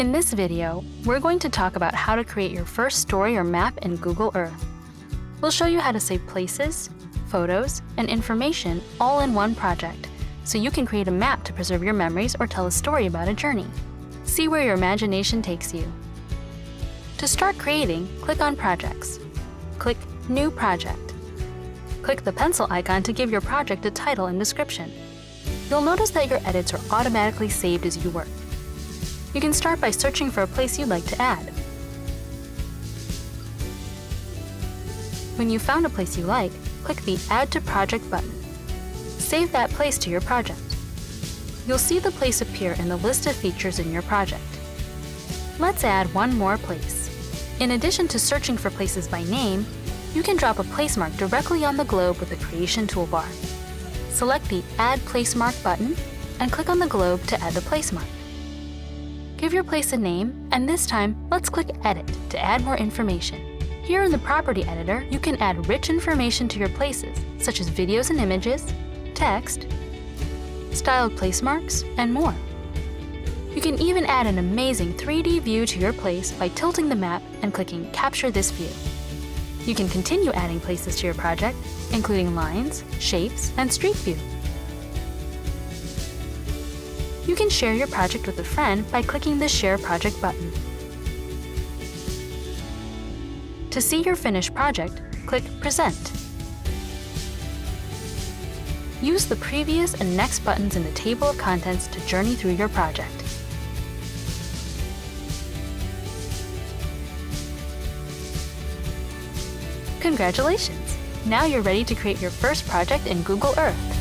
In this video, we're going to talk about how to create your first story or map in Google Earth. We'll show you how to save places, photos, and information all in one project, so you can create a map to preserve your memories or tell a story about a journey. See where your imagination takes you. To start creating, click on Projects. Click New Project. Click the pencil icon to give your project a title and description. You'll notice that your edits are automatically saved as you work. You can start by searching for a place you'd like to add. When you've found a place you like, click the Add to Project button. Save that place to your project. You'll see the place appear in the list of features in your project. Let's add one more place. In addition to searching for places by name, you can drop a place mark directly on the globe with the Creation toolbar. Select the Add Place Mark button and click on the globe to add the place mark. Give your place a name, and this time, let's click Edit to add more information. Here in the Property Editor, you can add rich information to your places, such as videos and images, text, styled place marks, and more. You can even add an amazing 3D view to your place by tilting the map and clicking Capture this view. You can continue adding places to your project, including lines, shapes, and street view. You can share your project with a friend by clicking the Share Project button. To see your finished project, click Present. Use the previous and next buttons in the table of contents to journey through your project. Congratulations! Now you're ready to create your first project in Google Earth.